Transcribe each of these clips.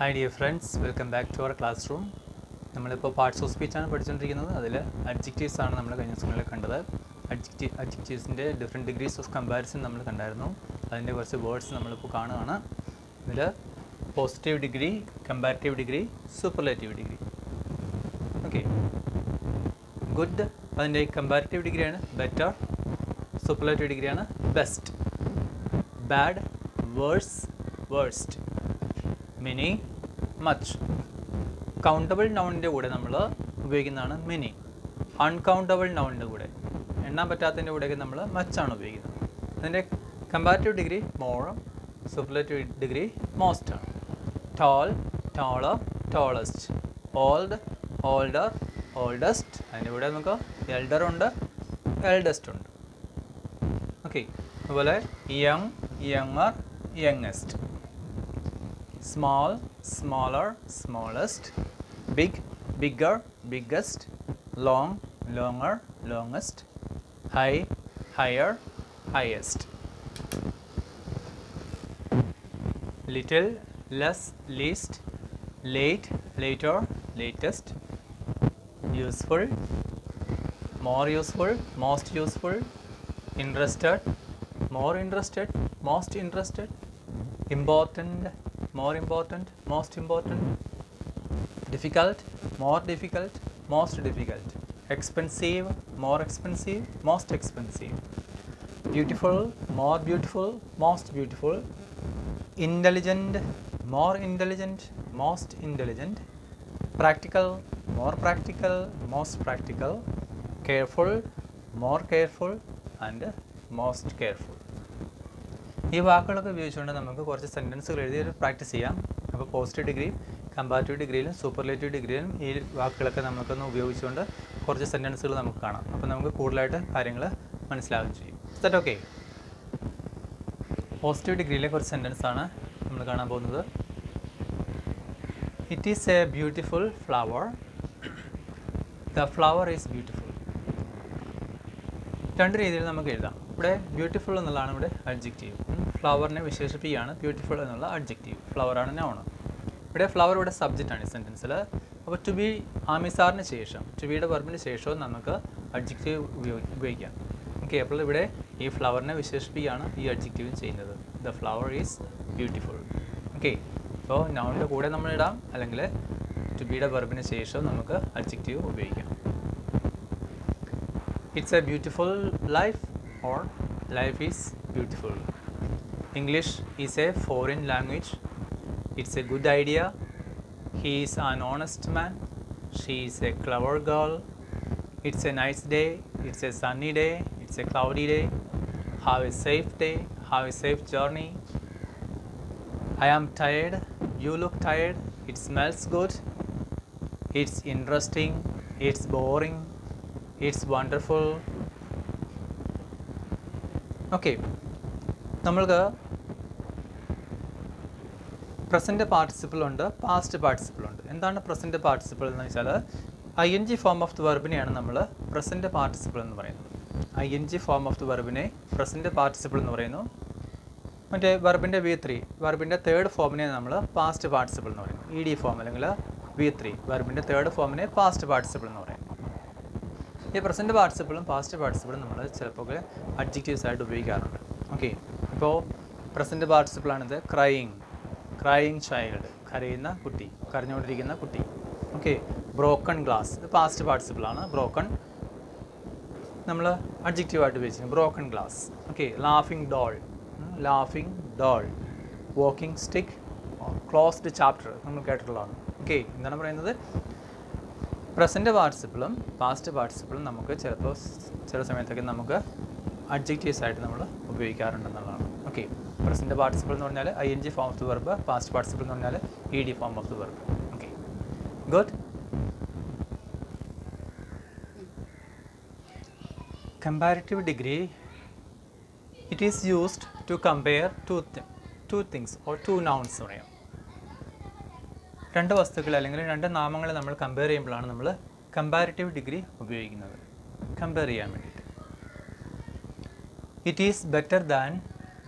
Hi dear friends, welcome back to our classroom. നമ്മളിപ്പോൾ parts of speech ആണ് പഠിച്ചുകൊണ്ടിരിക്കുന്നത്. അതിൽ അഡ്ജക്റ്റീവ്സ് ആണ് നമ്മൾ കഴിഞ്ഞ ദിവസങ്ങളിൽ കണ്ടത്. അഡ്ജക്റ്റീവ്സിൻ്റെ ഡിഫറെൻറ്റ് ഡിഗ്രീസ് ഓഫ് കമ്പാരിസൺ നമ്മൾ കണ്ടായിരുന്നു. അതിൻ്റെ കുറച്ച് വേർഡ്സ് നമ്മളിപ്പോൾ കാണുകയാണ്. ഇതിൽ positive degree, comparative degree, superlative degree. Okay, good അതിൻ്റെ കമ്പാരിറ്റീവ് ഡിഗ്രിയാണ് ബെറ്റർ, സൂപ്പർലേറ്റീവ് ഡിഗ്രിയാണ് best. Bad, worse, worst. Many, much. Countable നൗണിൻ്റെ കൂടെ നമ്മൾ ഉപയോഗിക്കുന്നതാണ് മെനി. അൺകൗണ്ടബിൾ നൗണിൻ്റെ കൂടെ, എണ്ണാൻ പറ്റാത്തതിൻ്റെ കൂടെയൊക്കെ നമ്മൾ മച്ചാണ് ഉപയോഗിക്കുന്നത്. അതിൻ്റെ comparative degree more, superlative degree most ആണ്. Tall, taller, tallest. Old, older, oldest. അതിൻ്റെ കൂടെ നമുക്ക് എൽഡർ ഉണ്ട്, എൽഡസ്റ്റ് ഉണ്ട്. ഓക്കെ, അതുപോലെ young, younger, youngest. Small, smaller, smallest. Big, bigger, biggest. Long, longer, longest. High, higher, highest. Little, less, least. Late, later, latest. Useful, more useful, most useful. Interested, more interested, most interested. Important, more important, most important. Difficult, more difficult, most difficult. Expensive, more expensive, most expensive. Beautiful, more beautiful, most beautiful. Intelligent, more intelligent, most intelligent. Practical, more practical, most practical. Careful, more careful, and most careful. ഈ വാക്കുകളൊക്കെ ഉപയോഗിച്ചുകൊണ്ട് നമുക്ക് കുറച്ച് സെൻറ്റൻസുകൾ എഴുതി practice ചെയ്യാം. അപ്പോൾ positive degree, comparative ഡിഗ്രിയിലും superlative ഡിഗ്രിയിലും ഈ വാക്കുകളൊക്കെ നമുക്കൊന്ന് ഉപയോഗിച്ചുകൊണ്ട് കുറച്ച് സെൻറ്റൻസുകൾ നമുക്ക് കാണാം. അപ്പോൾ നമുക്ക് കൂടുതലായിട്ട് കാര്യങ്ങൾ മനസ്സിലാവുകയും ചെയ്യും. That okay. പോസിറ്റീവ് ഡിഗ്രിയിലെ കുറച്ച് സെൻറ്റൻസാണ് നമ്മൾ കാണാൻ പോകുന്നത്. It is A beautiful flower. The flower is beautiful. രണ്ട് രീതിയിൽ നമുക്ക് എഴുതാം. ഇവിടെ ബ്യൂട്ടിഫുൾ എന്നുള്ളതാണ് ഇവിടെ അഡ്ജക്റ്റീവ്. ഫ്ലവറിനെ വിശേഷിപ്പിക്കുകയാണ് ബ്യൂട്ടിഫുൾ എന്നുള്ള അഡ്ജക്റ്റീവ്. ഫ്ലവറാണ് നൗൺ. ഇവിടെ ഫ്ലവർ ഇവിടെ സബ്ജക്റ്റാണ് ഈ സെൻറ്റൻസിൽ. അപ്പോൾ ടു ബി ആമിസാറിന് ശേഷം, ടു ബിയുടെ വെർബിന് ശേഷവും നമുക്ക് അഡ്ജക്റ്റീവ് ഉപയോഗിക്കാം. ഓക്കെ, അപ്പോൾ ഇവിടെ ഈ ഫ്ലവറിനെ വിശേഷിപ്പിക്കുകയാണ് ഈ അഡ്ജക്റ്റീവ് ചെയ്യുന്നത്. The flower is beautiful. Okay, അപ്പോൾ നൗണിൻ്റെ കൂടെ നമ്മൾ ഇടാം, അല്ലെങ്കിൽ ടു ബിയുടെ വെർബിന് ശേഷം നമുക്ക് അഡ്ജക്റ്റീവ് ഉപയോഗിക്കാം. It's a beautiful life, or life is beautiful. English is a foreign language. It's a good idea. He is an honest man. She is a clever girl. It's a nice day. It's a sunny day. It's a cloudy day. Have a safe day. Have a safe journey. I am tired. You look tired. It smells good. It's interesting. It's boring. It's wonderful. Okay, നമ്മൾക്ക് പ്രസൻറ്റ് പാർട്ടിസിപ്പിളുണ്ട്, past പാർട്ടിസിപ്പിളുണ്ട്. എന്താണ് present participle എന്ന് വെച്ചാൽ ING form of the വെർബിനെയാണ് നമ്മൾ present participle എന്ന് പറയുന്നത്. ING ഫോം ഓഫ് ദി വെർബിനെ പ്രസൻറ്റ് പാർട്ടിസിപ്പിൾ എന്ന് പറയുന്നു. മറ്റേ വെർബിൻ്റെ V3, വെർബിൻ്റെ തേർഡ് ഫോമിനെ നമ്മൾ പാസ്റ്റ് പാർട്ടിസിപ്പിൾ എന്ന് പറയുന്നു. ED ഫോം അല്ലെങ്കിൽ V3, വെർബിൻ്റെ തേർഡ് ഫോമിനെ പാസ്റ്റ് പാർട്ടിസിപ്പിൾ എന്ന് പറയുന്നു. ഈ പ്രസൻറ്റ് പാർട്ടിസിപ്പിളും പാസ്റ്റ് പാർട്ടിസിപ്പിളും നമ്മൾ ചിലപ്പോൾ അഡ്ജക്റ്റീവ്സ് ആയിട്ട് ഉപയോഗിക്കാറുണ്ട്. ഓക്കെ, ഇപ്പോൾ പ്രസൻറ്റ് പാർട്ടിസിപ്പിളാണിത്. ക്രൈയിങ്, ക്രൈയിങ് ചൈൽഡ്, കരയുന്ന കുട്ടി, കരഞ്ഞുകൊണ്ടിരിക്കുന്ന കുട്ടി. ഓക്കെ, ബ്രോക്കൺ ഗ്ലാസ്, ഇത് പാസ്റ്റ് പാർട്ടിസിപ്പിളാണ്. ബ്രോക്കൺ നമ്മൾ അഡ്ജക്റ്റീവായിട്ട് ഉപയോഗിച്ചിരിക്കുന്നത്, broken glass. Okay, laughing doll, laughing doll. Walking stick, closed chapter നമ്മൾ കേട്ടിട്ടുള്ളതാണ്. ഓക്കെ, എന്താണ് പറയുന്നത്? പ്രസൻറ്റ് പാർട്ടിസിപ്പിളും പാസ്റ്റ് പാർട്ടിസിപ്പിളും നമുക്ക് ചിലപ്പോൾ ചില സമയത്തൊക്കെ നമുക്ക് അഡ്ജക്റ്റീവ്സ് ആയിട്ട് നമ്മൾ ഉപയോഗിക്കാറുണ്ടെന്നുള്ളതാണ്. ഓക്കെ, പ്രസൻറ്റ് പാർട്ടിസിപ്പിൾ എന്ന് പറഞ്ഞാൽ ING form of the verb, past participle എന്ന് പറഞ്ഞാൽ ED form of the verb. Okay, good. Comparative degree, it is used to compare two things or two nouns എന്ന് പറയാം. രണ്ട് വസ്തുക്കൾ അല്ലെങ്കിൽ രണ്ട് നാമങ്ങളെ നമ്മൾ കമ്പയർ ചെയ്യുമ്പോഴാണ് നമ്മൾ കമ്പാരിറ്റീവ് ഡിഗ്രി ഉപയോഗിക്കുന്നത്, കമ്പയർ ചെയ്യാൻ വേണ്ടിയിട്ട്. It is better than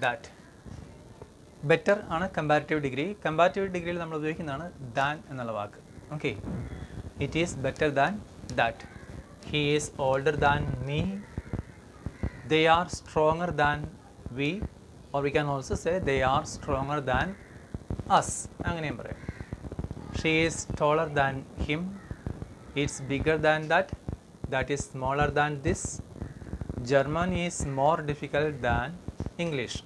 that. Better ആണ് കമ്പാരിറ്റീവ് ഡിഗ്രി. കമ്പാരിറ്റീവ് ഡിഗ്രിയിൽ നമ്മൾ ഉപയോഗിക്കുന്നതാണ് ദാൻ എന്നുള്ള വാക്ക്. Okay, it is better than that. He is older than me. They are stronger than we, or we can also say they are stronger than us, അങ്ങനെയും പറയാം. She is taller than him. It's bigger than that. That is smaller than this. German is more difficult than English.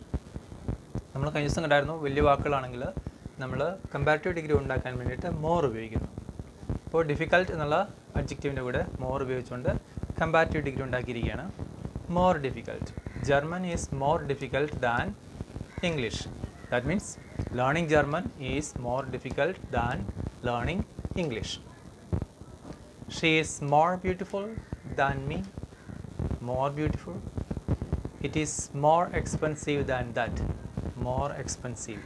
നമ്മൾ കഴിഞ്ഞ ദിവസം കണ്ടായിരുന്നു, വലിയ വാക്കുകളാണെങ്കിൽ നമ്മൾ comparative degree ഉണ്ടാക്കാൻ വേണ്ടിയിട്ട് മോർ ഉപയോഗിക്കുന്നു. അപ്പോൾ ഡിഫിക്കൽട്ട് എന്നുള്ള അഡ്ജക്റ്റീവിൻ്റെ കൂടെ മോർ ഉപയോഗിച്ചുകൊണ്ട് കമ്പാരിറ്റീവ് ഡിഗ്രി ഉണ്ടാക്കിയിരിക്കുകയാണ്. More difficult. German is more difficult than English. That means learning German is more difficult than learning English. She is more beautiful than me. More beautiful. It is more expensive than that. More expensive.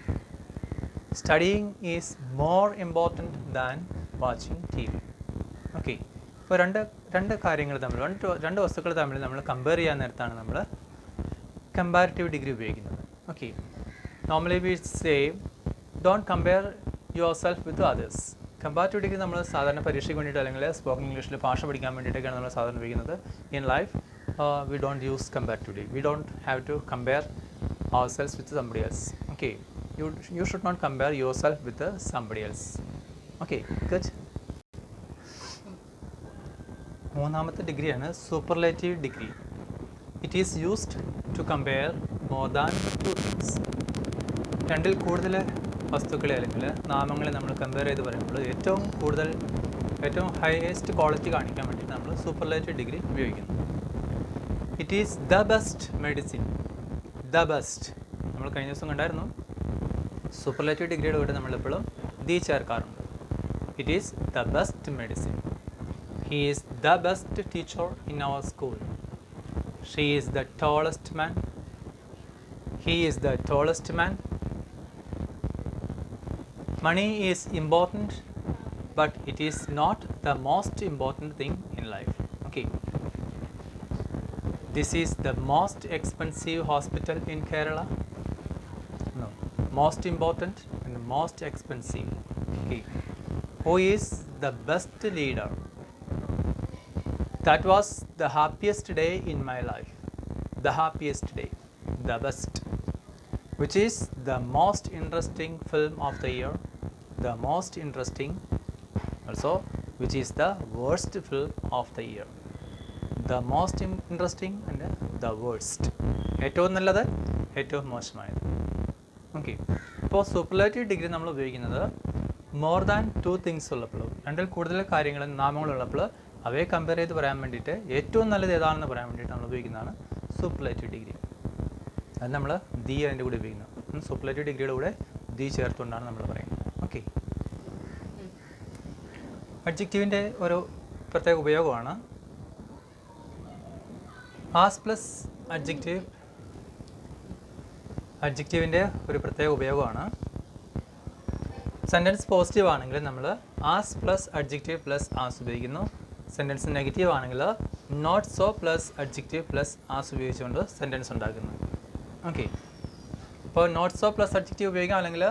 Studying is more important than watching TV. Okay. ഇപ്പോൾ രണ്ട് കാര്യങ്ങൾ തമ്മിൽ രണ്ട് വസ്തുക്കൾ തമ്മിൽ നമ്മൾ compare ചെയ്യാൻ നേരത്താണ് നമ്മൾ കമ്പാരിറ്റീവ് ഡിഗ്രി ഉപയോഗിക്കുന്നത്. Okay, normally we say don't compare your self with others. Comparative degree നമ്മൾ സാധാരണ പരീക്ഷയ്ക്ക് വേണ്ടിയിട്ട് അല്ലെങ്കിൽ സ്പോക്കൺ ഇംഗ്ലീഷിൽ ഭാഷ പഠിക്കാൻ വേണ്ടിയിട്ടൊക്കെയാണ് നമ്മൾ സാധാരണ ഉപയോഗിക്കുന്നത്. In life we don't use comparatively. We don't have to compare ourselves with somebody else. Okay, you should not compare yourself with somebody else. Okay, good. മൂന്നാമത്തെ ഡിഗ്രിയാണ് superlative degree. It is used to compare more than two things. രണ്ടിൽ കൂടുതൽ വസ്തുക്കളെ അല്ലെങ്കിൽ നാമങ്ങളെ നമ്മൾ compare ചെയ്ത് പറയുമ്പോൾ ഏറ്റവും ഹയസ്റ്റ് ക്വാളിറ്റി കാണിക്കാൻ വേണ്ടിയിട്ട് നമ്മൾ സൂപ്പർലേറ്റീവ് ഡിഗ്രി ഉപയോഗിക്കുന്നു. It is the best medicine. The best നമ്മൾ കഴിഞ്ഞ ദിവസം കണ്ടായിരുന്നു. സൂപ്പർലേറ്റീവ് ഡിഗ്രിയുടെ കൂടെ നമ്മളെപ്പോഴും ദി ചേർക്കാറുണ്ട്. It is the best medicine. He is the best teacher in our school. She is the tallest man. He is the tallest man. Money is important, but it is not the most important thing in life. Okay, this is the most expensive hospital in Kerala. No, most important and most expensive. Okay. Who is the best leader? That was the happiest day in my life. The happiest day. The best. Which is the most interesting film of the year? The most interesting. Also, which is the worst film of the year? The most interesting and the worst. ഏറ്റവും നല്ലത്, ഏറ്റവും മോശമായത്. Okay, ഇപ്പോൾ superlative degree നമ്മൾ ഉപയോഗിക്കുന്നത് more than two things ഉള്ളപ്പോൾ, രണ്ടിൽ കൂടുതൽ കാര്യങ്ങൾ നാമങ്ങളുള്ളപ്പോൾ അവയെ കമ്പയർ ചെയ്ത് പറയാൻ വേണ്ടിയിട്ട് ഏറ്റവും നല്ലത് ഏതാണെന്ന് പറയാൻ വേണ്ടിയിട്ട് നമ്മൾ ഉപയോഗിക്കുന്നതാണ് സൂപ്പർലേറ്റീവ് ഡിഗ്രി. അത് നമ്മൾ ദി അതിൻ്റെ കൂടെ ഉപയോഗിക്കുന്നത്. സൂപ്പർലേറ്റീവ് ഡിഗ്രിയുടെ കൂടെ ദി ചേർത്തുകൊണ്ടാണ് നമ്മൾ പറയുന്നത്. ഓക്കെ, അഡ്ജക്റ്റീവിൻ്റെ ഒരു പ്രത്യേക ഉപയോഗമാണ് ആസ് പ്ലസ് അഡ്ജക്റ്റീവ്. അഡ്ജക്റ്റീവിൻ്റെ ഒരു പ്രത്യേക ഉപയോഗമാണ്. സെൻറ്റൻസ് പോസിറ്റീവ് ആണെങ്കിൽ നമ്മൾ as plus adjective plus as ഉപയോഗിക്കുന്നു. സെൻറ്റൻസ് നെഗറ്റീവ് ആണെങ്കിൽ not so plus adjective plus as ഉപയോഗിച്ചുകൊണ്ട് സെൻറ്റൻസ് ഉണ്ടാക്കുന്നു. ഓക്കെ, ഇപ്പോൾ നോട്ട് സോ പ്ലസ് അഡ്ജക്റ്റീവ് ഉപയോഗിക്കാം, അല്ലെങ്കിൽ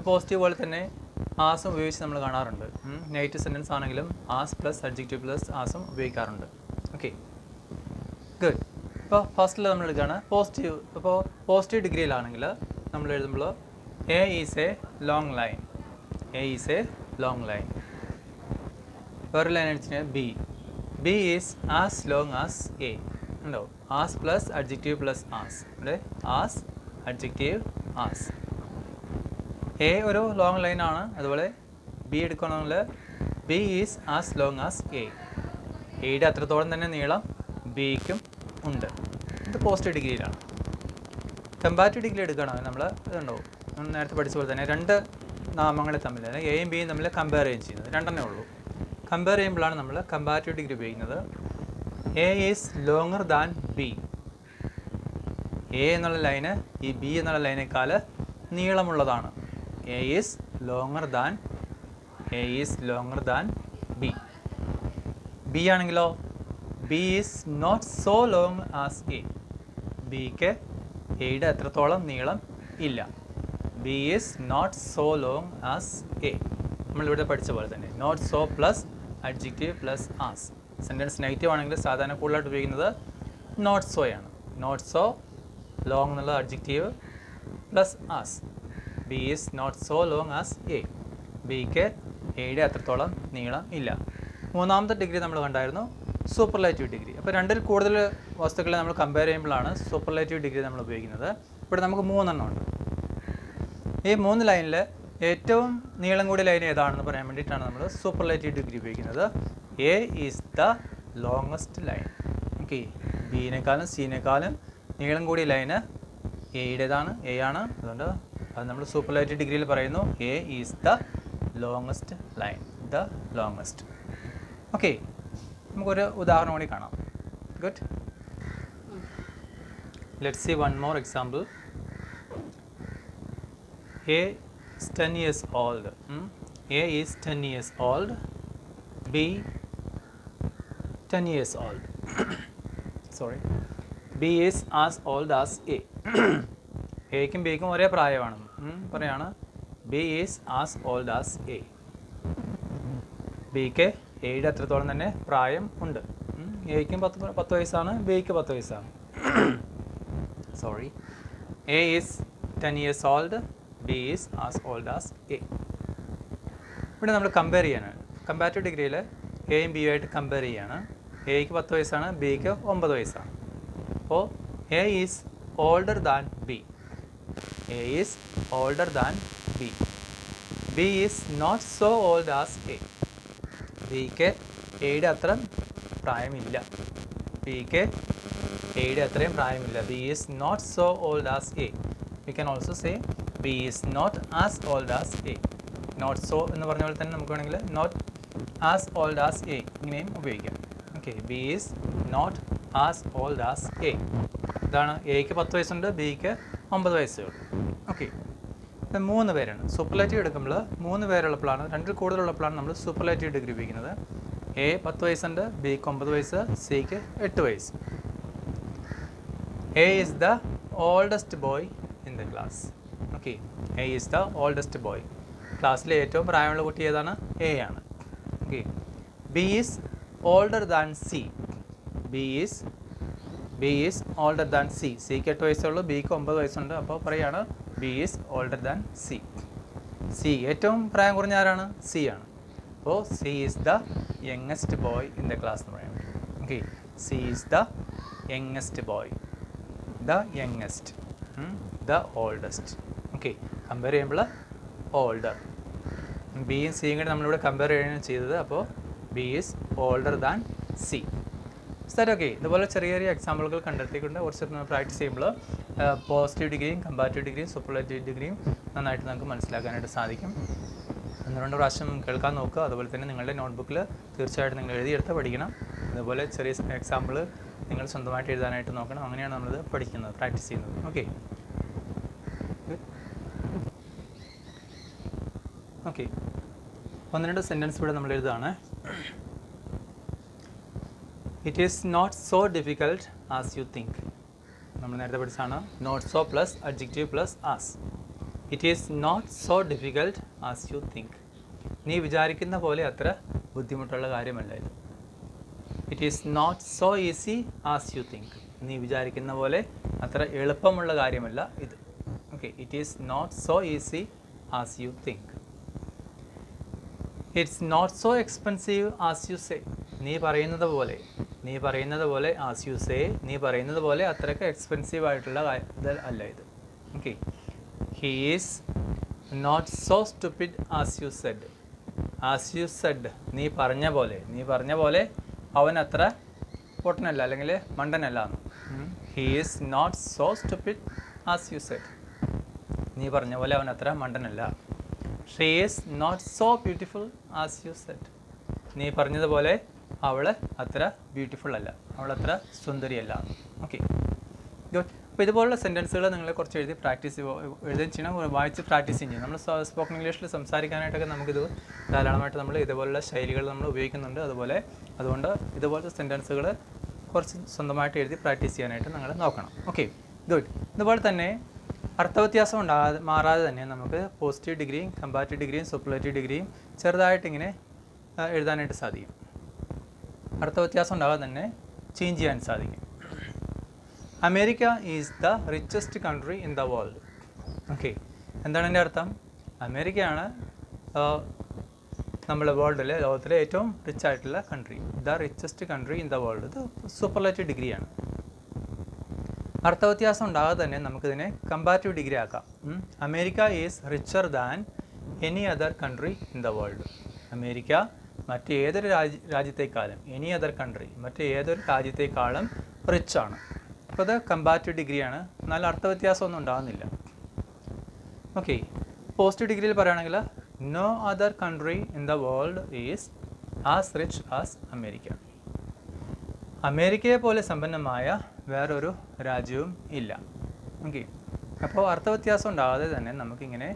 പോസിറ്റീവ് പോലെ തന്നെ ആസും ഉപയോഗിച്ച് നമ്മൾ കാണാറുണ്ട്. നെഗറ്റീവ് സെൻറ്റൻസ് ആണെങ്കിലും ആസ് പ്ലസ് അഡ്ജക്റ്റീവ് പ്ലസ് ആസും ഉപയോഗിക്കാറുണ്ട്. Okay, good. ഇപ്പോൾ ഫസ്റ്റിൽ നമ്മൾ എടുക്കുകയാണ് പോസിറ്റീവ്. ഇപ്പോൾ പോസിറ്റീവ് ഡിഗ്രിയിലാണെങ്കിൽ നമ്മൾ എഴുതുമ്പോൾ A is a long line. A is a long line. വേറെ ലൈൻ അടിച്ചിട്ട് B. B is as long as A. ഉണ്ടോ? As plus adjective plus as. ഇവിടെ ആസ് അഡ്ജക്റ്റീവ് ആസ്. എ ഒരു ലോങ് ലൈനാണ്. അതുപോലെ ബി എടുക്കണമെങ്കിൽ B is as long as A. എയുടെ അത്രത്തോളം തന്നെ നീളം ബിക്കും ഉണ്ട്. ഇത് പോസിറ്റീവ് ഡിഗ്രിയിലാണ്. കമ്പാരിറ്റീവ് ഡിഗ്രി എടുക്കുകയാണെങ്കിൽ നമ്മൾ ഇതുണ്ടോ നേരത്തെ പഠിച്ച പോലെ തന്നെ രണ്ട് നാമങ്ങളെ തമ്മിൽ എയും ബിയും തമ്മിൽ കമ്പയർ ചെയ്യുന്നത് രണ്ടെണ്ണേ ഉള്ളൂ. കമ്പയർ ചെയ്യുമ്പോഴാണ് നമ്മൾ കമ്പാരിറ്റീവ് ഡിഗ്രി ഉപയോഗിക്കുന്നത്. A is longer than B. A എന്നുള്ള ലൈന് ഈ ബി എന്നുള്ള ലൈനേക്കാൾ നീളമുള്ളതാണ്. A is longer than B. B ആണെങ്കിലോ B is not so long as A. ബിക്ക് എയുടെ എത്രത്തോളം നീളം ഇല്ല. B is not so long as A. നമ്മളിവിടെ പഠിച്ച പോലെ തന്നെ not so plus adjective plus as. Sentence negative ആണെങ്കിൽ സാധാരണ കൂടുതലായിട്ട് ഉപയോഗിക്കുന്നത് നോട്ട് സോയാണ്. നോട്ട് സോ ലോങ് എന്നുള്ള adjective plus as. B is not so long as A. ബിക്ക് എയുടെ അത്രത്തോളം നീളം ഇല്ല. മൂന്നാമത്തെ ഡിഗ്രി നമ്മൾ കണ്ടായിരുന്നു സൂപ്പർലേറ്റീവ് ഡിഗ്രി. അപ്പോൾ രണ്ടിൽ കൂടുതൽ വസ്തുക്കളെ നമ്മൾ കമ്പയർ ചെയ്യുമ്പോഴാണ് സൂപ്പർലേറ്റീവ് ഡിഗ്രി നമ്മൾ ഉപയോഗിക്കുന്നത്. ഇവിടെ നമുക്ക് 3 എണ്ണം ഉണ്ട്. ഈ 3 ലൈനിൽ ഏറ്റവും നീളം കൂടിയ ലൈൻ ഏതാണെന്ന് പറയാൻ വേണ്ടിയിട്ടാണ് നമ്മൾ സൂപ്പർലേറ്റീവ് ഡിഗ്രി ഉപയോഗിക്കുന്നത്. A is the longest line. Okay, ബിയിനേക്കാളും സിയിനേക്കാളും നീളം കൂടിയ ലൈന് എയുടേതാണ്, എ ആണ്. അതുകൊണ്ട് അത് നമ്മൾ സൂപ്പർലേറ്റീവ് ഡിഗ്രിയിൽ പറയുന്നു A is the longest line, the longest. Okay, നമുക്കൊരു ഉദാഹരണം കൂടി കാണാം. Good. Let's see one more example. A is 10 years old. A is 10 years old. B 10 years old. Sorry. B is as old as A. എയ്ക്കും ബിക്കും ഒരേ പ്രായമാണ്. പറയാണ് B is as old as A. ബിക്ക് എയുടെ അത്രത്തോളം തന്നെ പ്രായം ഉണ്ട്. എയ്ക്കും 10 വയസ്സാണ്, ബിക്ക് 10 വയസ്സാണ്. Sorry. A is 10 years old. B is as old as A. ഇവിടെ നമ്മൾ കമ്പയർ ചെയ്യാണ്. കമ്പാരിറ്റീവ് ഡിഗ്രിയിൽ എയും ബിയും ആയിട്ട് കമ്പയർ ചെയ്യാണ്. എയ്ക്ക് 10 വയസ്സാണ്, ബിക്ക് 9 വയസ്സാണ്. അപ്പോൾ A is older than B. A is older than B. B is not so old as A. ബിക്ക് എയുടെ അത്ര പ്രായമില്ല. ബിക്ക് എയുടെ അത്രയും പ്രായമില്ല. B is not so old as A. We can also say B is not as old as A. Not so എന്ന് പറഞ്ഞ പോലെ തന്നെ നമുക്ക് വേണമെങ്കിൽ not as old as A ഇങ്ങനെയും ഉപയോഗിക്കാം. Okay, B is not as old as A. ഇതാണ് എയ്ക്ക് 10 വയസ്സുണ്ട്, ബിക്ക് 9 വയസ്സേ ഉള്ളൂ. ഓക്കെ, ഇപ്പം 3 പേരാണ്. സൂപ്പർലേറ്റീവ് എടുക്കുമ്പോൾ 3 പേരുള്ളപ്പോഴാണ്, 2 കൂടുതലുള്ളപ്പോഴാണ് നമ്മൾ സൂപ്പർലേറ്റീവ് ഡിഗ്രി ഉപയോഗിക്കുന്നത്. എ 10 വയസ്സുണ്ട്, ബിക്ക് 9 വയസ്സ്, സിക്ക് 8 വയസ്സ്. A is the oldest boy in the class. Okay, A is the oldest boy. ക്ലാസ്സിലെ ഏറ്റവും പ്രായമുള്ള കുട്ടി ഏതാണ്? എ ആണ്. Okay, B is older than C. B is older than C. സിക്ക് 8 വയസ്സേ ഉള്ളൂ, ബിക്ക് 9 വയസ്സുണ്ട്. അപ്പോൾ പറയുകയാണ് B is older than C. C ഏറ്റവും പ്രായം കുറഞ്ഞ ആരാണ്? സി ആണ്. അപ്പോൾ C is the youngest boy in the class എന്ന് പറയാൻ പറ്റും. Okay, C is the youngest boy. The youngest, the oldest. Okay, compare ചെയ്യുമ്പോൾ ഓൾഡർ. ബിയും സിയും കൂടി നമ്മളിവിടെ കമ്പയർ ചെയ്യുകയാണ് ചെയ്തത്. അപ്പോൾ B is older than C. Sir okay, ഇതുപോലെ ചെറിയ ചെറിയ എക്സാമ്പിളുകൾ കണ്ടെത്തിക്കൊണ്ട് കുറച്ച് പ്രാക്ടീസ് ചെയ്യുമ്പോൾ പോസിറ്റീവ് ഡിഗ്രിയും കമ്പാരിറ്റീവ് ഡിഗ്രിയും സൂപ്പർലേറ്റീവ് ഡിഗ്രിയും നന്നായിട്ട് നമുക്ക് മനസ്സിലാക്കാനായിട്ട് സാധിക്കും. 1-2 പ്രാവശ്യം കേൾക്കാൻ നോക്കുക. അതുപോലെ തന്നെ നിങ്ങളുടെ നോട്ട്ബുക്കിൽ തീർച്ചയായിട്ടും നിങ്ങൾ എഴുതിയെടുത്ത് പഠിക്കണം. അതുപോലെ ചെറിയ എക്സാമ്പിൾ നിങ്ങൾ സ്വന്തമായിട്ട് എഴുതാനായിട്ട് നോക്കണം. അങ്ങനെയാണ് നമ്മളിത് പഠിക്കുന്നത്, പ്രാക്ടീസ് ചെയ്യുന്നത്. ഓക്കെ ഓക്കെ 1-2 സെൻറ്റൻസ് ഇവിടെ നമ്മൾ എഴുതുകയാണ്. It is not so difficult as you think. നമ്മൾ നേരത്തെ പഠിച്ചാണ് not so plus adjective plus as. It is not so difficult as you think. നീ വിചാരിക്കുന്ന പോലെ അത്ര ബുദ്ധിമുട്ടുള്ള കാര്യമല്ല ഇത്. It is not so easy as you think. നീ വിചാരിക്കുന്ന പോലെ അത്ര എളുപ്പമുള്ള കാര്യമല്ല ഇത്. Okay, it is not so easy as you think. It's not so expensive as you say. നീ പറയുന്നത് പോലെ ആസ് യു സേ, നീ പറയുന്നത് പോലെ അത്രയ്ക്ക് എക്സ്പെൻസീവ് ആയിട്ടുള്ള അല്ല ഇത്. Okay, he is not so stupid as you said. As you said, നീ പറഞ്ഞ പോലെ അവൻ അത്ര പൊട്ടനല്ല അല്ലെങ്കിൽ മണ്ടനല്ല. He is not so stupid as you said. നീ പറഞ്ഞ പോലെ അവൻ അത്ര മണ്ടനല്ല. She is not so beautiful as you said. നീ പറഞ്ഞതുപോലെ അവൾ അത്ര ബ്യൂട്ടിഫുൾ അല്ല, അവളത്ര സുന്ദരിയല്ല. Okay good. അപ്പോൾ ഇതുപോലുള്ള സെൻറ്റൻസുകൾ നിങ്ങൾ കുറച്ച് എഴുതി പ്രാക്ടീസ് എഴുതുകയും ചെയ്യണം, വായിച്ച് പ്രാക്ടീസും ചെയ്യണം. നമ്മൾ സ്പോക്കൺ ഇംഗ്ലീഷിൽ സംസാരിക്കാനായിട്ടൊക്കെ നമുക്കിത് ധാരാളമായിട്ട് നമ്മൾ ഇതുപോലുള്ള ശൈലികൾ നമ്മൾ ഉപയോഗിക്കുന്നുണ്ട്. അതുകൊണ്ട് ഇതുപോലത്തെ സെൻറ്റൻസുകൾ കുറച്ച് സ്വന്തമായിട്ട് എഴുതി പ്രാക്ടീസ് ചെയ്യാനായിട്ട് നിങ്ങൾ നോക്കണം. Okay good. ഇതുപോലെ തന്നെ അർത്ഥവ്യത്യാസം മാറാതെ തന്നെ നമുക്ക് പോസിറ്റീവ് ഡിഗ്രിയും കമ്പാരിറ്റീവ് ഡിഗ്രിയും സൂപ്പർലേറ്റീവ് ഡിഗ്രിയും ചെറുതായിട്ടിങ്ങനെ എഴുതാനായിട്ട് സാധിക്കും. അർത്ഥവ്യത്യാസം ഉണ്ടാകാതെ തന്നെ ചേഞ്ച് ചെയ്യാൻ സാധിക്കും. America is the richest country in the world. Okay, എന്താണ് എൻ്റെ അർത്ഥം? അമേരിക്കയാണ് നമ്മുടെ വേൾഡിലെ, ലോകത്തിലെ ഏറ്റവും റിച്ച് ആയിട്ടുള്ള country. The richest country in the world. ഇത് സൂപ്പർലേറ്റീവ് ഡിഗ്രിയാണ്. അർത്ഥവ്യത്യാസം ഉണ്ടാകാതെ തന്നെ നമുക്കിതിനെ കമ്പാരിറ്റീവ് ഡിഗ്രി ആക്കാം. America is richer than any other country in the world. America മറ്റേതൊരു രാജ്യത്തേക്കാളും, എനി അതർ കൺട്രി, മറ്റേതൊരു രാജ്യത്തേക്കാളും റിച്ചാണ്. അപ്പോൾ ഇത് കമ്പാരിറ്റീവ് ഡിഗ്രിയാണ്. എന്നാൽ അർത്ഥവ്യത്യാസമൊന്നും ഉണ്ടാകുന്നില്ല. ഓക്കെ, പോസിറ്റീവ് ഡിഗ്രിയിൽ പറയുകയാണെങ്കിൽ no other country in the world is as rich as America. അമേരിക്കയെ പോലെ സമ്പന്നമായ വേറൊരു രാജ്യവും ഇല്ല. ഓക്കെ, അപ്പോൾ അർത്ഥവ്യത്യാസം ഉണ്ടാകാതെ തന്നെ നമുക്കിങ്ങനെ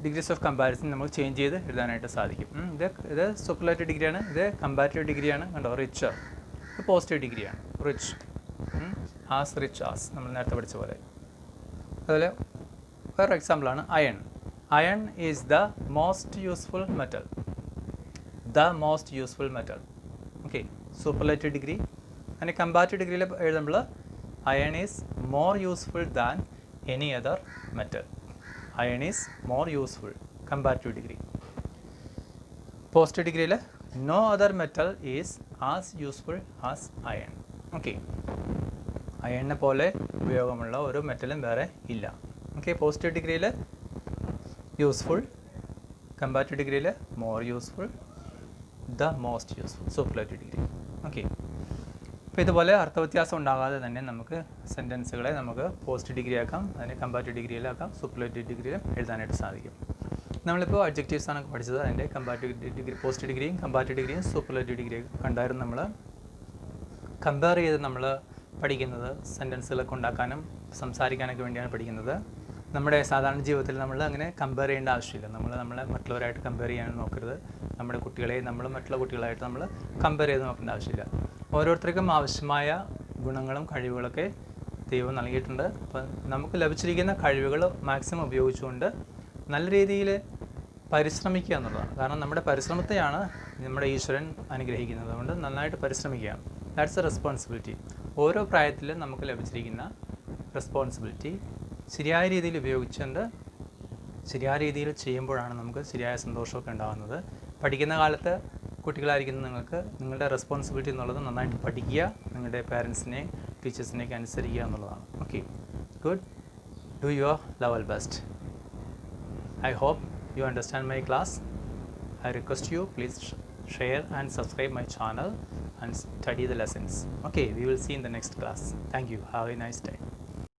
ഡിഗ്രീസ് ഓഫ് കമ്പാരിസൺ നമുക്ക് ചേഞ്ച് ചെയ്ത് എഴുതാനായിട്ട് സാധിക്കും. ഇത് സൂപ്പർലേറ്റീവ് ഡിഗ്രിയാണ്, ഇത് കമ്പാരിറ്റീവ് ഡിഗ്രിയാണ്. കണ്ടോ, റിച്ചർ. ഇത് പോസിറ്റീവ് ഡിഗ്രിയാണ്, റിച്ച്. ആസ് റിച്ച് ആസ് നമ്മൾ നേരത്തെ പഠിച്ച പോലെ. അതുപോലെ വേറൊരു എക്സാമ്പിളാണ് iron. Iron is the most useful metal. The most useful metal. Okay, superlative degree. അതിന് കമ്പാരിറ്റീവ് ഡിഗ്രിയിൽ എഴുതുമ്പോൾ iron is more useful than any other metal. Iron is more useful, comparative degree. Positive ഡിഗ്രിയിൽ no other metal is as useful as iron. Okay, അയണിനെ പോലെ ഉപയോഗമുള്ള ഒരു മെറ്റലും വേറെ ഇല്ല. ഓക്കെ, പോസിറ്റീവ് ഡിഗ്രിയിൽ യൂസ്ഫുൾ, കമ്പാരിറ്റീവ് ഡിഗ്രിയിൽ more useful, the most useful, superlative degree. Okay, അപ്പോൾ ഇതുപോലെ അർത്ഥവ്യത്യാസം ഉണ്ടാകാതെ തന്നെ നമുക്ക് സെൻറ്റൻസുകളെ നമുക്ക് പോസിറ്റീവ് ഡിഗ്രി ആക്കാം, അതിനെ കമ്പാരിറ്റീവ് ഡിഗ്രിയിലാക്കാം, സൂപ്പർലേറ്റീവ് ഡിഗ്രിയിലും എഴുതാനായിട്ട് സാധിക്കും. നമ്മളിപ്പോൾ അഡ്ജക്റ്റീവ്സ് ആണ് പഠിച്ചത്. അതിൻ്റെ കമ്പാരിറ്റീവ് ഡിഗ്രി, പോസിറ്റീവ് ഡിഗ്രിയും കമ്പാരിറ്റീവ് ഡിഗ്രിയും സൂപ്പർലേറ്റീവ് ഡിഗ്രിയും കണ്ടായിരുന്നു. നമ്മൾ കമ്പയർ ചെയ്ത് നമ്മൾ പഠിക്കുന്നത് സെൻറ്റൻസുകളൊക്കെ ഉണ്ടാക്കാനും സംസാരിക്കാനൊക്കെ വേണ്ടിയാണ് പഠിക്കുന്നത്. നമ്മുടെ സാധാരണ ജീവിതത്തിൽ നമ്മൾ അങ്ങനെ കമ്പയർ ചെയ്യേണ്ട ആവശ്യമില്ല. നമ്മളെ മറ്റുള്ളവരായിട്ട് കമ്പയർ ചെയ്യാൻ നോക്കരുത്. നമ്മുടെ കുട്ടികളെ നമ്മൾ മറ്റുള്ള കുട്ടികളായിട്ട് നമ്മൾ കമ്പയർ ചെയ്ത് നോക്കേണ്ട ആവശ്യമില്ല. ഓരോരുത്തർക്കും ആവശ്യമായ ഗുണങ്ങളും കഴിവുകളൊക്കെ ദൈവം നൽകിയിട്ടുണ്ട്. അപ്പം നമുക്ക് ലഭിച്ചിരിക്കുന്ന കഴിവുകൾ മാക്സിമം ഉപയോഗിച്ചുകൊണ്ട് നല്ല രീതിയിൽ പരിശ്രമിക്കുക എന്നുള്ളതാണ്. കാരണം നമ്മുടെ പരിശ്രമത്തെയാണ് നമ്മുടെ ഈശ്വരൻ അനുഗ്രഹിക്കുന്നത്. അതുകൊണ്ട് നന്നായിട്ട് പരിശ്രമിക്കുക. That's A responsibility. ഓരോ പ്രായത്തിലും നമുക്ക് ലഭിച്ചിരിക്കുന്ന റെസ്പോൺസിബിലിറ്റി ശരിയായ രീതിയിൽ ഉപയോഗിച്ചുകൊണ്ട് ശരിയായ രീതിയിൽ ചെയ്യുമ്പോഴാണ് നമുക്ക് ശരിയായ സന്തോഷമൊക്കെ ഉണ്ടാകുന്നത്. പഠിക്കുന്ന കാലത്ത് കുട്ടികളായിരിക്കുന്ന നിങ്ങൾക്ക് നിങ്ങളുടെ റെസ്പോൺസിബിലിറ്റി എന്നുള്ളത് നന്നായിട്ട് പഠിക്കുക, നിങ്ങളുടെ പാരൻസിനെയും ടീച്ചേഴ്സിനെയൊക്കെ അനുസരിക്കുക എന്നുള്ളതാണ്. Okay, good. Do your level best. I hope you understand my class. I request you please share and subscribe my channel and study the lessons. Okay, we will see in the next class. Thank you. Have a nice day.